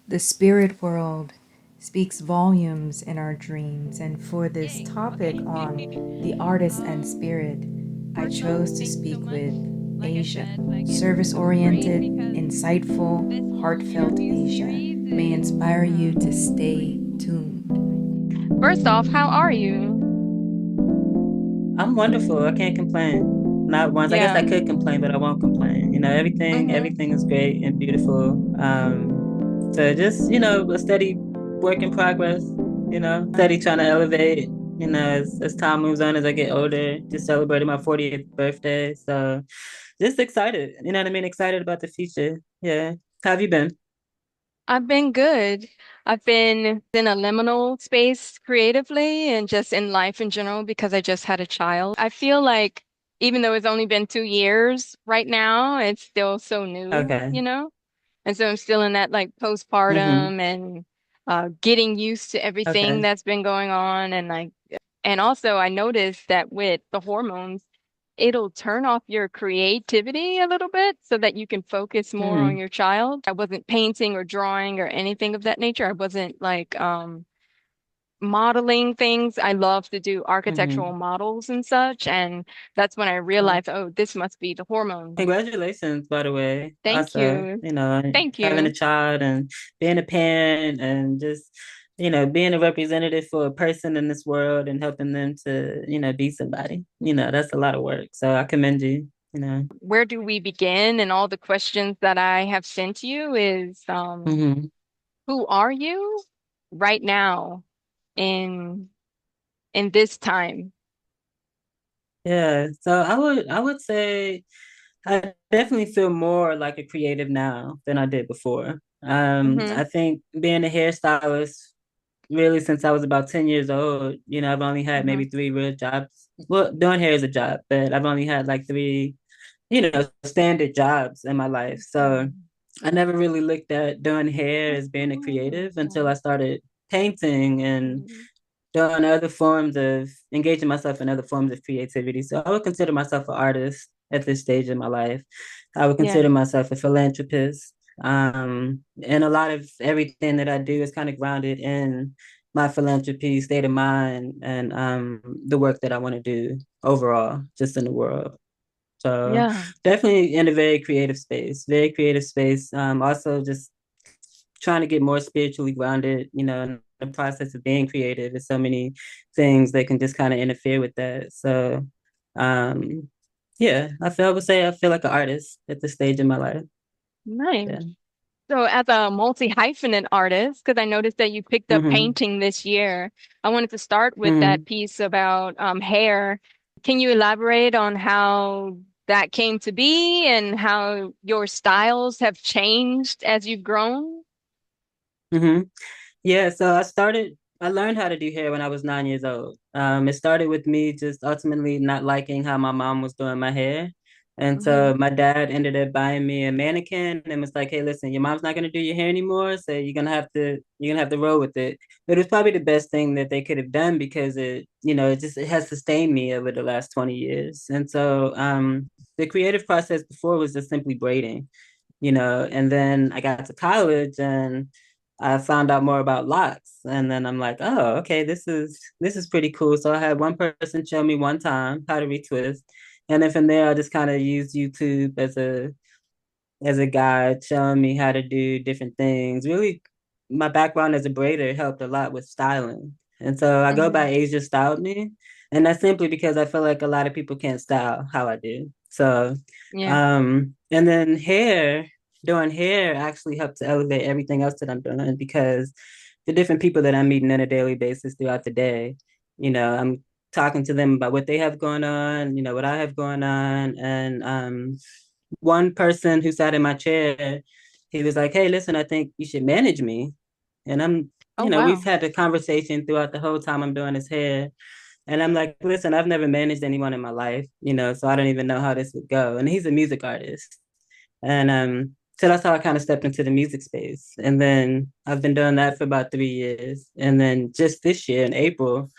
The spirit world speaks volumes in our dreams, and for this topic on the artist and spirit, I chose to speak with Asia. Service oriented, insightful, heartfelt Asia may inspire you to stay tuned. First off, how are you? I'm wonderful. I can't complain. Not once. I guess Yeah. I could complain, but I won't complain. Everything, Mm-hmm. everything is great and beautiful. So just, a steady work in progress, steady trying to elevate, as time moves on, as I get older, just celebrating my 40th birthday. So just excited, you know what I mean? Excited about the future. Yeah. How have you been? I've been good. I've been in a liminal space creatively and just in life in general because I just had a child. I feel like even though it's only been 2 years right now, it's still so new, Okay. And so I'm still in that like Mm-hmm. postpartum and getting used to everything Okay. that's been going on and also I noticed that with the hormones it'll turn off your creativity a little bit so that you can focus more on Mm-hmm. your child. I wasn't painting or drawing or anything of that nature. I wasn't like modeling things. I love to do architectural Mm-hmm. models and such. And that's when I realized, oh, this must be the hormones. Congratulations, by the way. Thank Also, you. Thank having a you. child and being a parent and just, being a representative for a person in this world and helping them to, be somebody. That's a lot of work. So I commend you. Where do we begin? And all the questions that I have sent you is Hmm. who are you right now in this time? Yeah. So I would say I definitely feel more like a creative now than I did before. Mm-hmm. I think being a hairstylist really since I was about 10 years old. I've only had Mm-hmm. maybe three real jobs. Well, doing hair is a job, but I've only had like three, standard jobs in my life. So I never really looked at doing hair as being a creative until I started painting and doing other forms of engaging myself in other forms of creativity. So I would consider myself an artist at this stage in my life. I would Yeah. consider myself a philanthropist. And a lot of everything that I do is kind of grounded in my philanthropy, state of mind, and the work that I want to do overall, just in the world. So Yeah. definitely in a very creative space, very creative space. Also just trying to get more spiritually grounded, in the process of being creative. There's so many things that can just kind of interfere with that. So, um, yeah, I would say I feel like an artist at this stage in my life. Nice. Yeah. So as a multi-hyphenate artist, because I noticed that you picked up Mm-hmm. painting this year, I wanted to start with that Mm-hmm. piece about hair. Can you elaborate on how that came to be and how your styles have changed as you've grown? Mm-hmm. Yeah, so I learned how to do hair when I was 9 years old. It started with me just ultimately not liking how my mom was doing my hair. And Hmm. so my dad ended up buying me a mannequin and was like, hey, listen, your mom's not gonna do your hair anymore, so you're gonna have to roll with it. But it was probably the best thing that they could have done because it has sustained me over the last 20 years. And so the creative process before was just simply braiding, and then I got to college and I found out more about locks. And then I'm like, oh, okay, this is pretty cool. So I had one person show me one time how to retwist. And then from there I just kind of used YouTube as a guide, showing me how to do different things. Really, my background as a braider helped a lot with styling. And so I go by Hmm. Asia Styled Me. And that's simply because I feel like a lot of people can't style how I do. So, Yeah. and then doing hair actually helped to elevate everything else that I'm doing because the different people that I'm meeting on a daily basis throughout the day, I'm talking to them about what they have going on, what I have going on. And one person who sat in my chair, he was like, hey, listen, I think you should manage me. And Oh, we've wow. had the conversation throughout the whole time I'm doing his hair. And I'm like, listen, I've never managed anyone in my life, so I don't even know how this would go. And he's a music artist. And so that's how I kind of stepped into the music space. And then I've been doing that for about 3 years. And then just this year in April,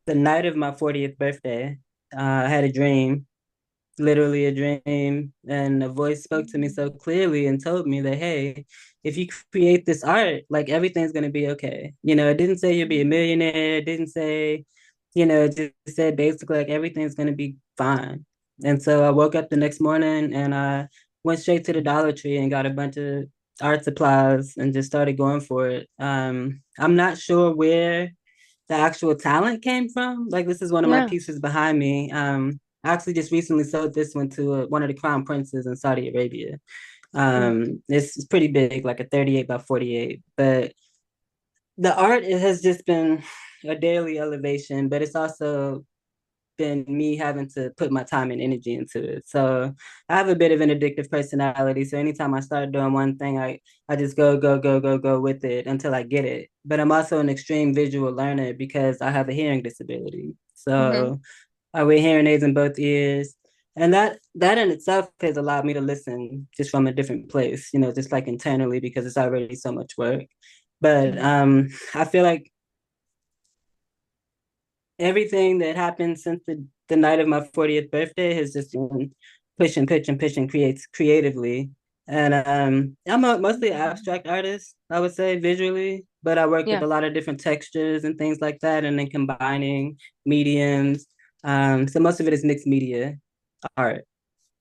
the night of my 40th birthday, I had a dream literally a dream. And a voice spoke to me so clearly and told me that, hey, if you create this art, like everything's gonna be okay. It didn't say you'll be a millionaire. It didn't say, it just said basically like everything's gonna be fine. And so I woke up the next morning and I went straight to the Dollar Tree and got a bunch of art supplies and just started going for it. I'm not sure where the actual talent came from. Like this is one of my Yeah. pieces behind me. I actually just recently sold this one to one of the crown princes in Saudi Arabia. Mm. It's pretty big, like a 38 by 48. But the art, it has just been a daily elevation, but it's also been me having to put my time and energy into it. So I have a bit of an addictive personality. So anytime I start doing one thing, I just go, go, go, go, go with it until I get it. But I'm also an extreme visual learner because I have a hearing disability. Hmm. So I wear hearing aids in both ears. And that in itself has allowed me to listen just from a different place, just like internally because it's already so much work. But I feel like everything that happened since the night of my 40th birthday has just been pushing creates creatively. And I'm mostly an abstract artist, I would say, visually, but I work with Yeah. a lot of different textures and things like that, and then combining mediums. So most of it is mixed media art.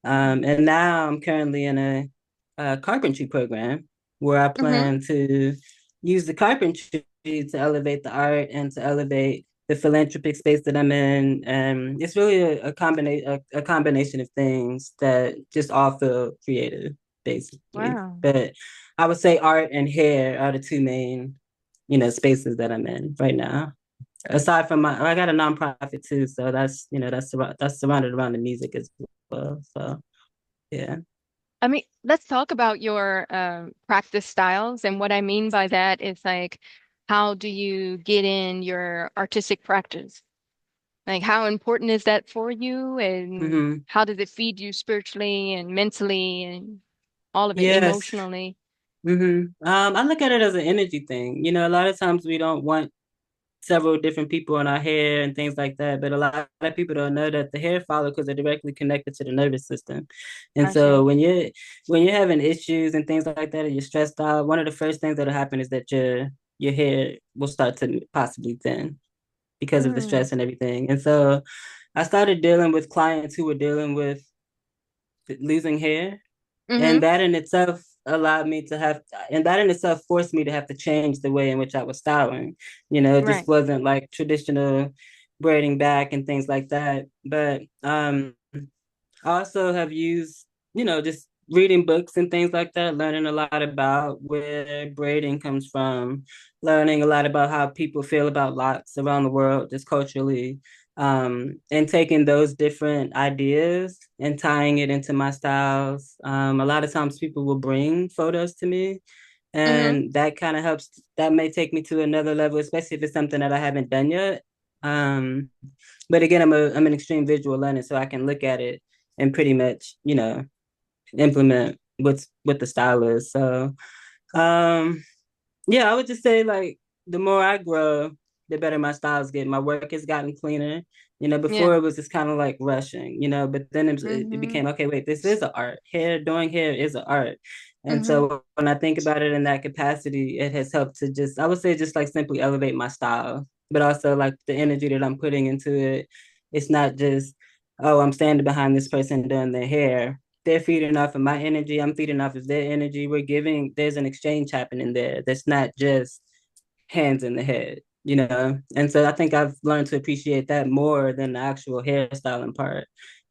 And now I'm currently in a carpentry program where I Hmm. plan to use the carpentry to elevate the art and to elevate the philanthropic space that I'm in. And it's really a combination of things that just all feel creative, basically. Wow. But I would say art and hair are the two main, spaces that I'm in right now. Aside from I got a nonprofit too, so that's surrounded around the music as well. So yeah. I mean, let's talk about your practice styles. And what I mean by that is like, how do you get in your artistic practice? Like, how important is that for you? And Hmm. how does it feed you spiritually and mentally and all of it Yes. emotionally? I look at it as an energy thing. A lot of times we don't want several different people in our hair and things like that, but a lot of people don't know that the hair follicles are directly connected to the nervous system. And I so see. when you're having issues and things like that, and you're stressed out, one of the first things that'll happen is that your hair will start to possibly thin because of the Mm. stress and everything. And so I started dealing with clients who were dealing with losing hair, Mm-hmm. and that in itself allowed me to have and that in itself forced me to have to change the way in which I was styling. It just Right. wasn't like traditional braiding back and things like that. But I also have used, just reading books and things like that, learning a lot about where braiding comes from, learning a lot about how people feel about locks around the world, just culturally, and taking those different ideas and tying it into my styles. A lot of times people will bring photos to me, Mm-hmm. and that kind of helps. That may take me to another level, especially if it's something that I haven't done yet. Um, but again, I'm an extreme visual learner, so I can look at it and pretty much, implement what's what the style is. So um yeah, I would just say like the more I grow, the better my styles get. My work has gotten cleaner. Yeah. Before it was just kind of like rushing, but then it Mm-hmm. became okay, wait, this is an art. Doing hair is an art. And Mm-hmm. so when I think about it in that capacity, it has helped to just, I would say, just like simply elevate my style, but also like the energy that I'm putting into it. It's not just, oh, I'm standing behind this person doing their hair. They're feeding off of my energy. I'm feeding off of their energy. There's an exchange happening there. That's not just hands in the head. And so I think I've learned to appreciate that more than the actual hairstyling part.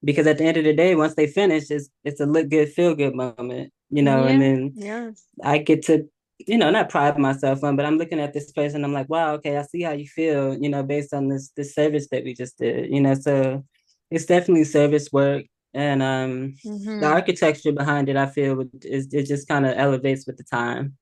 Because at the end of the day, once they finish, it's a look good, feel good moment, and Yeah. then Yeah. I get to, not pride myself on, but I'm looking at this person, I'm like, wow, okay, I see how you feel, based on this service that we just did. So it's definitely service work. And the Mm-hmm. architecture behind it, I feel is it just kind of elevates with the time.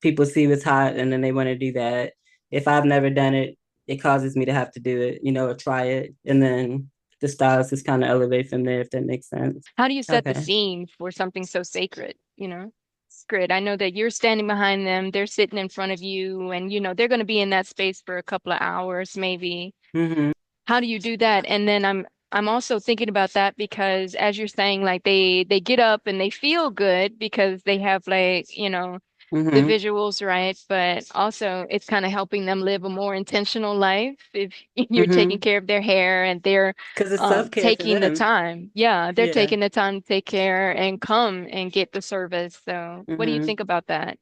People see what's hot and then they want to do that. If I've never done it, it causes me to have to do it, or try it. And then the styles just kind of elevate from there, if that makes sense. How do you set the Okay. scene for something so sacred, you know? Sacred. I know that you're standing behind them, they're sitting in front of you, and they're going to be in that space for a couple of hours, maybe. Mm-hmm. How do you do that? And then I'm also thinking about that because as you're saying, like they get up and they feel good because they have like, the Mm-hmm. visuals, right? But also it's kind of helping them live a more intentional life if you're taking Mm-hmm. care of their hair and they're Because it's self-care for taking the them. time. Yeah, they're Yeah. taking the time to take care and come and get the service. So what do you Mm-hmm. think about that?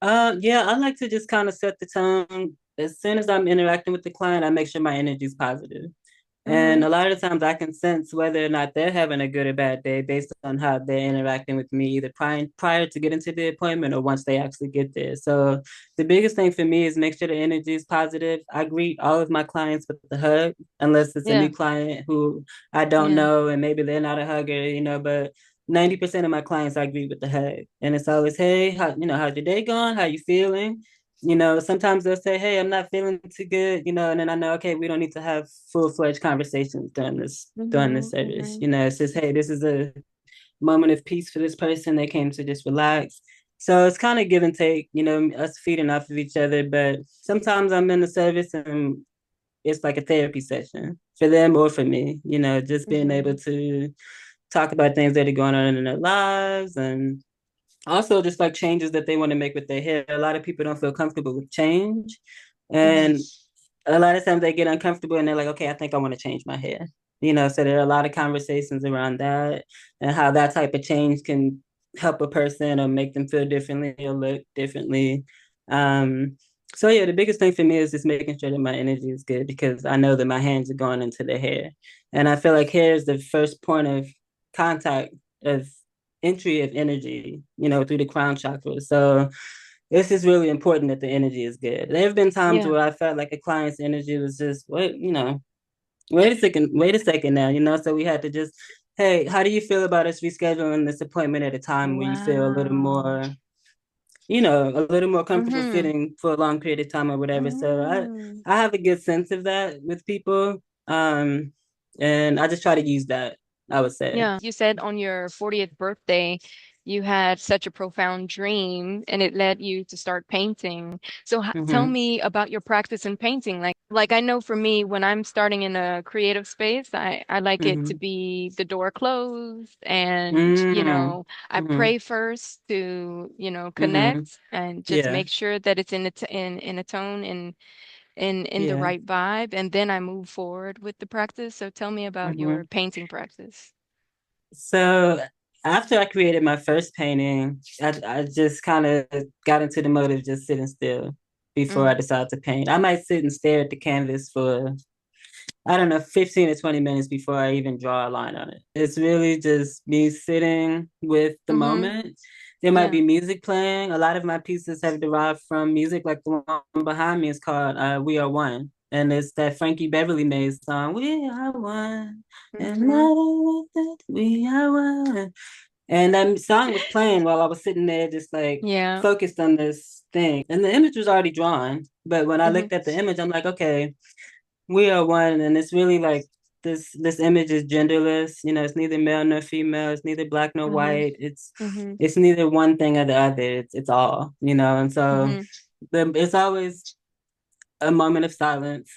Yeah, I like to just kind of set the tone. As soon as I'm interacting with the client, I make sure my energy is positive. Mm-hmm. And a lot of times I can sense whether or not they're having a good or bad day based on how they're interacting with me, either prior to getting to the appointment or once they actually get there. So the biggest thing for me is make sure the energy is positive. I greet all of my clients with the hug, unless it's a Yeah, new client who I don't yeah. know and maybe they're not a hugger, but 90% of my clients I greet with the hug. And it's always, hey, how's your day going? How you feeling? Sometimes they'll say, hey, I'm not feeling too good, and then I know, okay, we don't need to have full-fledged conversations during this Mm-hmm. service. Mm-hmm. It's just, hey, this is a moment of peace for this person. They came to just relax. So it's kind of give and take, us feeding off of each other. But sometimes I'm in the service and it's like a therapy session for them or for me, just being able Mm-hmm. to talk about things that are going on in their lives and also just like changes that they want to make with their hair. A lot of people don't feel comfortable with change. Mm-hmm. And a lot of times they get uncomfortable and they're like, okay, I think I want to change my hair. So there are a lot of conversations around that and how that type of change can help a person or make them feel differently or look differently. Um, so yeah, the biggest thing for me is just making sure that my energy is good because I know that my hands are going into the hair. And I feel like hair is the first point of contact of entry of energy, through the crown chakra. So it's just really important that the energy is good. There have been times Yeah. where I felt like a client's energy was just, wait a second now, so we had to just, hey, how do you feel about us rescheduling this appointment at a time where you feel Wow. a little more comfortable Mm-hmm. sitting for a long period of time or whatever. So Mm-hmm. I have a good sense of that with people. Um, and I just try to use that, I would say. Yeah, you said on your 40th birthday, you had such a profound dream and it led you to start painting. So tell Mm-hmm. me about your practice in painting. Like I know for me, when I'm starting in a creative space, I like it to Mm-hmm. be the door closed and, Mm-hmm. I Mm-hmm. pray first to, Mm-hmm. connect and just Yeah. make sure that it's in in a tone and in the Yeah. right vibe, and then I move forward with the practice. So tell me about Mm-hmm. your painting practice. So after I created my first painting, I just kind of got into the mode of just sitting still before I Mm, decided to paint. I might sit and stare at the canvas for, I don't know, 15 to 20 minutes before I even draw a line on it. It's really just me sitting with the mm-hmm. moment. There might Yeah. be music playing. A lot of my pieces have derived from music, like the one behind me is called We Are One. And it's that Frankie Beverly made song, We Are One, and Mm-hmm. that we are one. And that song was playing while I was sitting there, just like Yeah. focused on this thing. And the image was already drawn. But when I Mm-hmm. looked at the image, I'm like, okay, we are one, and it's really like this image is genderless. It's neither male nor female. It's neither black nor Mm-hmm. white. It's Mm-hmm. it's neither one thing or the other. It's all. And so Mm-hmm. it's always a moment of silence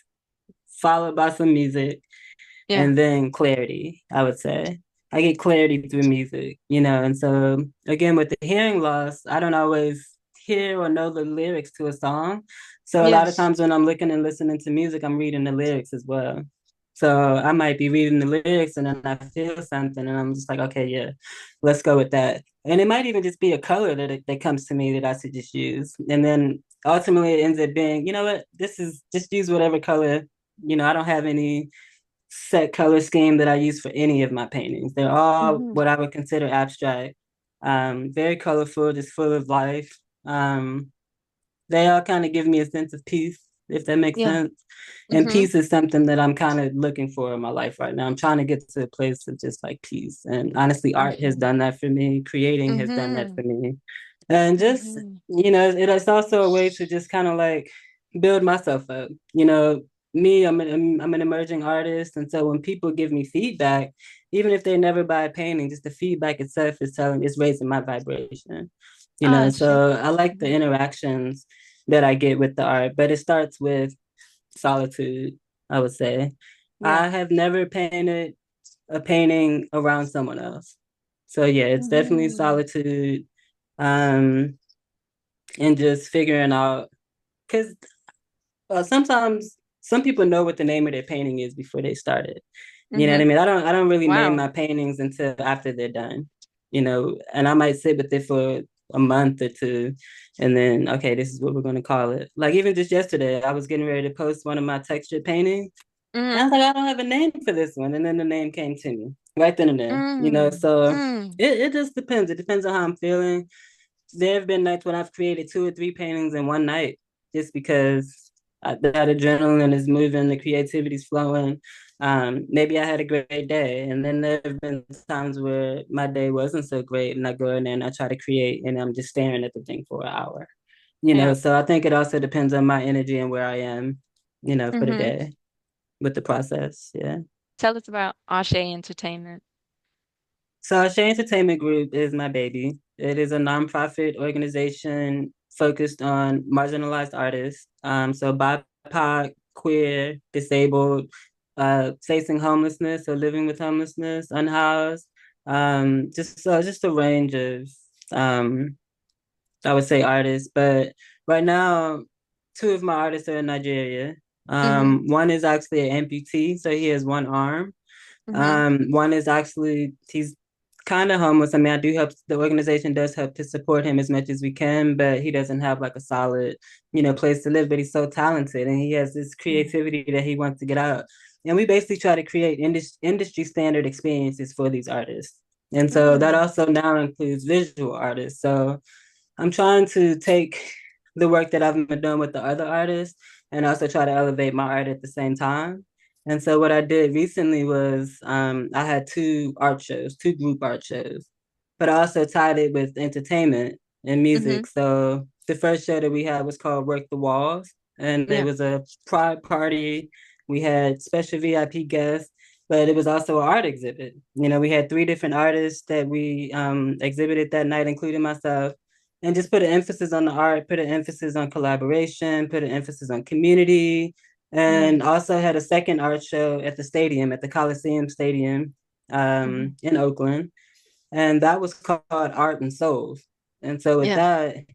followed by some music Yeah. and then clarity, I would say. I get clarity through music. And so again, with the hearing loss, I don't always hear or know the lyrics to a song. So a lot of Yes. times when I'm looking and listening to music, I'm reading the lyrics as well. So I might be reading the lyrics and then I feel something and I'm just like, okay, yeah, let's go with that. And it might even just be a color that comes to me that I should just use. And then ultimately it ends up being, you know what, this is just use whatever color. I don't have any set color scheme that I use for any of my paintings. They're all Mm-hmm. what I would consider abstract, very colorful, just full of life. Um, they all kind of give me a sense of peace, if that makes Yeah. sense. And Mm-hmm. peace is something that I'm kind of looking for in my life right now. I'm trying to get to a place of just like peace. And honestly, art has Mm-hmm. done that for me. Creating has done that Mm-hmm. for me. And just, Mm-hmm. it's also a way to just kind of like build myself up. Me, I'm an emerging artist. And so when people give me feedback, even if they never buy a painting, just the feedback itself is raising my vibration. Ah, that's true. So I like the Mm-hmm. interactions that I get with the art, but it starts with solitude, I would say. Yeah. I have never painted a painting around someone else. So yeah, it's definitely Mm-hmm. solitude, um, and just figuring out because sometimes some people know what the name of their painting is before they start it. You know what Mm-hmm. I mean? I don't really name Wow. my paintings until after they're done. And I might sit with it for a month or two, and then okay, this is what we're gonna call it. Like even just yesterday, I was getting ready to post one of my textured paintings. And I Mm-hmm. was like, I don't have a name for this one. And then the name came to me right then and there, Mm. So Mm. it just depends. It depends on how I'm feeling. There have been nights when I've created two or three paintings in one night just because that adrenaline is moving, the creativity's flowing. Maybe I had a great day. And then there have been times where my day wasn't so great. And I go in there and I try to create and I'm just staring at the thing for an hour. Yeah. So I think it also depends on my energy and where I am, for the Mm-hmm. day with the process. Yeah. Tell us about Ashe Entertainment. So Shea Entertainment Group is my baby. It is a nonprofit organization focused on marginalized artists. So BIPOC, queer, disabled, facing homelessness or living with homelessness, unhoused. Just a range of um, I would say artists. But right now, two of my artists are in Nigeria. Mm-hmm. One is actually an amputee, so he has one arm. Mm-hmm. One is actually he's kind of homeless. I mean, I do help the organization does help to support him as much as we can, but he doesn't have like a solid, place to live. But he's so talented and he has this creativity that he wants to get out. And we basically try to create industry standard experiences for these artists. And so that Mm. also now includes visual artists. So I'm trying to take the work that I've been doing with the other artists and also try to elevate my art at the same time. And so what I did recently was I had two art shows, two group art shows, but I also tied it with entertainment and Mm-hmm. music. So the first show that we had was called Work the Walls, and it Yeah. was a pride party. We had special VIP guests, but it was also an art exhibit. We had three different artists that we exhibited that night, including myself, and just put an emphasis on the art, put an emphasis on collaboration, put an emphasis on community, Mm. and also had a second art show at the stadium, at the Coliseum Stadium Mm-hmm. in Oakland. And that was called Art and Souls. And so with Yeah. that,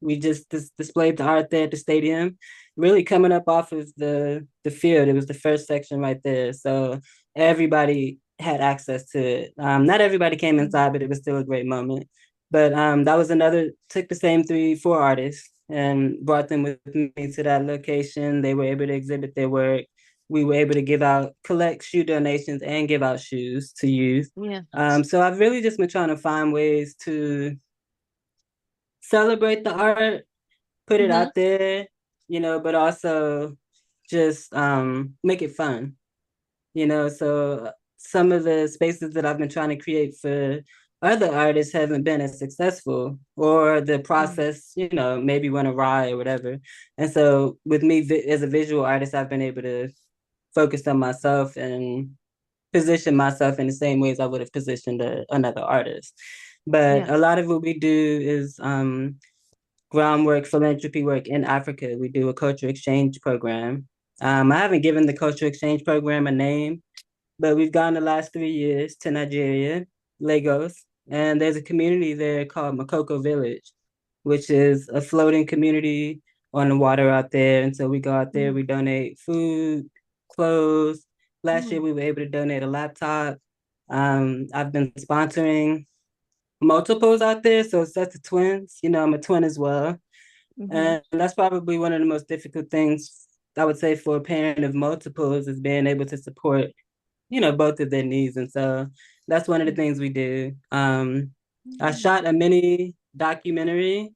we just displayed the art there at the stadium, really coming up off of the field. It was the first section right there, so everybody had access to it. Not everybody came Mm. inside, but it was still a great moment. But that was another. Took the same 3, 4 artists and brought them with me to that location. They were able to exhibit their work. We were able to collect shoe donations and give out shoes to youth. Yeah. So I've really just been trying to find ways to celebrate the art, put it Mm-hmm. out there, but also just make it fun, So some of the spaces that I've been trying to create for other artists haven't been as successful, or the Mm. process, maybe went awry or whatever. And so with me as a visual artist, I've been able to focus on myself and position myself in the same ways I would have positioned another artist. But Yeah. a lot of what we do is groundwork philanthropy work in Africa. We do a culture exchange program. I haven't given the culture exchange program a name, but we've gone the last 3 years to Nigeria, Lagos, and there's a community there called Makoko Village, which is a floating community on the water out there. And so we go out there, Mm. we donate food, clothes. Last year Mm. we were able to donate a laptop. I've been sponsoring multiples out there, so sets of twins. I'm a twin as well. Mm-hmm. And that's probably one of the most difficult things I would say for a parent of multiples is being able to support, both of their needs. And so that's one of the things we do. I Mm-hmm. shot a mini documentary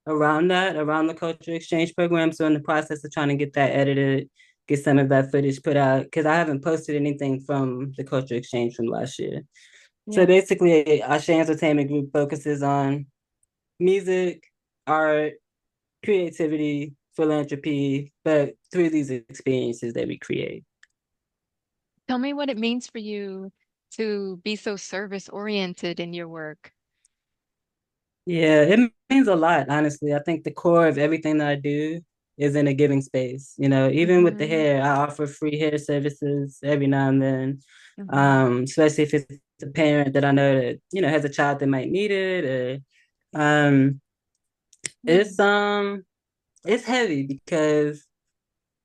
around the culture exchange program. So in the process of trying to get that edited, get some of that footage put out, because I haven't posted anything from the culture exchange from last year. So Yeah. basically, Ashe Entertainment Group focuses on music, art, creativity, philanthropy, but through these experiences that we create. Tell me what it means for you to be so service oriented in your work. Yeah, it means a lot, honestly. I think the core of everything that I do is in a giving space. Even with the Mm-hmm. hair, I offer free hair services every now and then. Mm-hmm. Especially if it's a parent that I know that, has a child that might need it. Or it's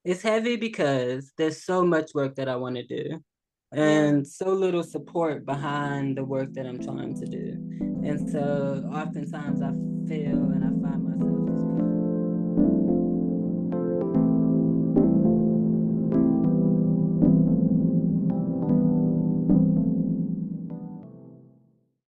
it's heavy because there's so much work that I want to do Yeah. and so little support behind the work that I'm trying to do. And so oftentimes I feel and I find myself